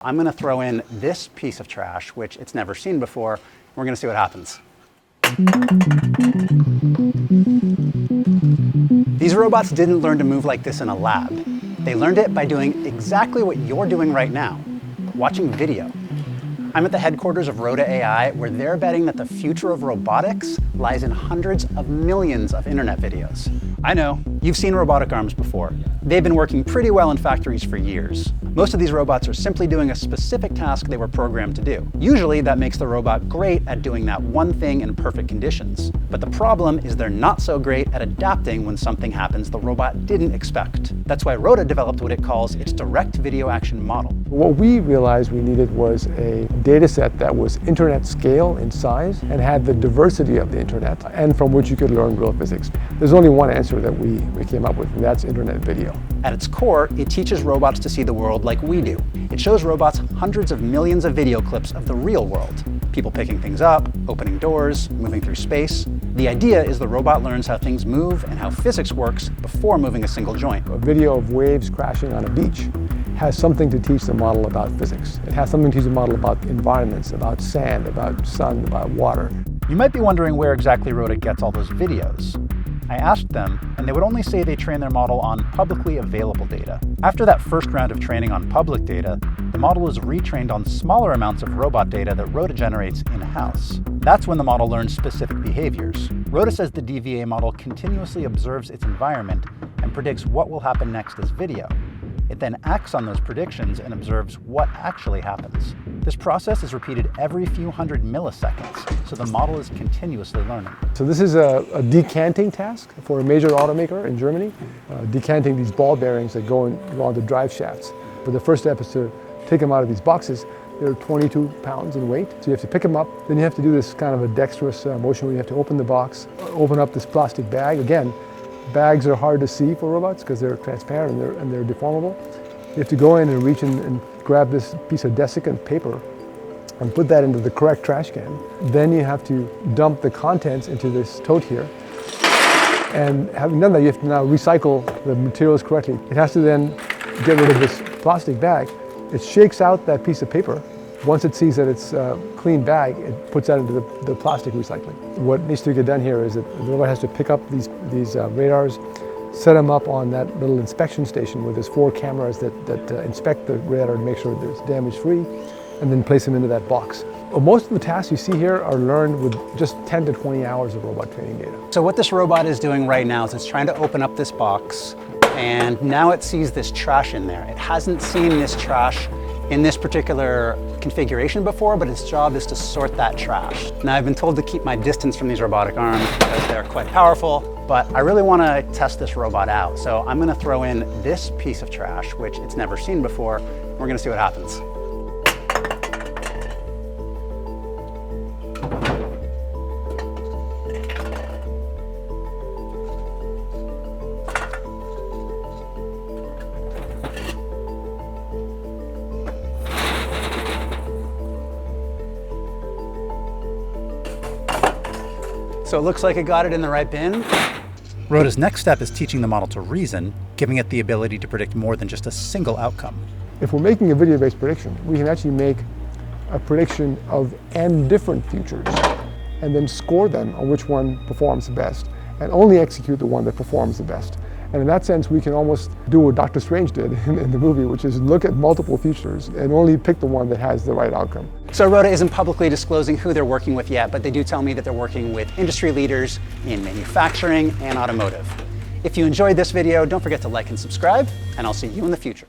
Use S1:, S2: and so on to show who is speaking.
S1: I'm going to throw in this piece of trash, which it's never seen before. We're going to see what happens. These robots didn't learn to move like this in a lab. They learned it by doing exactly what you're doing right now, watching video. I'm at the headquarters of Rhoda AI, where they're betting that the future of robotics lies in hundreds of millions of internet videos. I know, you've seen robotic arms before. They've been working pretty well in factories for years. Most of these robots are simply doing a specific task they were programmed to do. Usually that makes the robot great at doing that one thing in perfect conditions. But the problem is they're not so great at adapting when something happens the robot didn't expect. That's why Rhoda developed what it calls its direct video action model.
S2: What we realized we needed was a data set that was internet scale in size and had the diversity of the internet and from which you could learn real physics. There's only one answer that we came up with, and that's internet video.
S1: At its core, it teaches robots to see the world like we do. It shows robots hundreds of millions of video clips of the real world. People picking things up, opening doors, moving through space. The idea is the robot learns how things move and how physics works before moving a single joint.
S2: A video of waves crashing on a beach has something to teach the model about physics. It has something to teach the model about environments, about sand, about sun, about water.
S1: You might be wondering where exactly Rhoda gets all those videos. I asked them, and they would only say they train their model on publicly available data. After that first round of training on public data, the model is retrained on smaller amounts of robot data that Rhoda generates in-house. That's when the model learns specific behaviors. Rhoda says the DVA model continuously observes its environment and predicts what will happen next as video. It then acts on those predictions and observes what actually happens. This process is repeated every few hundred milliseconds, so the model is continuously learning.
S2: So this is a decanting task for a major automaker in Germany, decanting these ball bearings that go along the drive shafts. For the first step is to take them out of these boxes. They're 22 pounds in weight, so you have to pick them up. Then you have to do this kind of a dexterous motion where you have to open the box, open up this plastic bag. Again, bags are hard to see for robots because they're transparent and they're deformable. You have to go in and reach in and grab this piece of desiccant paper and put that into the correct trash can. Then you have to dump the contents into this tote here. And having done that, you have to now recycle the materials correctly. It has to then get rid of this plastic bag. It shakes out that piece of paper. Once it sees that it's a clean bag, it puts that into the plastic recycling. What needs to get done here is that the robot has to pick up these radars, set them up on that little inspection station where there's 4 cameras that inspect the radar to make sure that it's damage-free, and then place them into that box. Most of the tasks you see here are learned with just 10 to 20 hours of robot training data.
S1: So what this robot is doing right now is it's trying to open up this box, and now it sees this trash in there. It hasn't seen this trash in this particular configuration before, but its job is to sort that trash. Now, I've been told to keep my distance from these robotic arms because they're quite powerful, but I really want to test this robot out. So I'm going to throw in this piece of trash, which it's never seen before. We're going to see what happens. So it looks like it got it in the right bin. Rhoda's next step is teaching the model to reason, giving it the ability to predict more than just a single outcome.
S2: If we're making a video-based prediction, we can actually make a prediction of n different futures and then score them on which one performs the best and only execute the one that performs the best. And in that sense, we can almost do what Dr. Strange did in the movie, which is look at multiple features and only pick the one that has the right outcome.
S1: So Rhoda isn't publicly disclosing who they're working with yet, but they do tell me that they're working with industry leaders in manufacturing and automotive. If you enjoyed this video, don't forget to like and subscribe, and I'll see you in the future.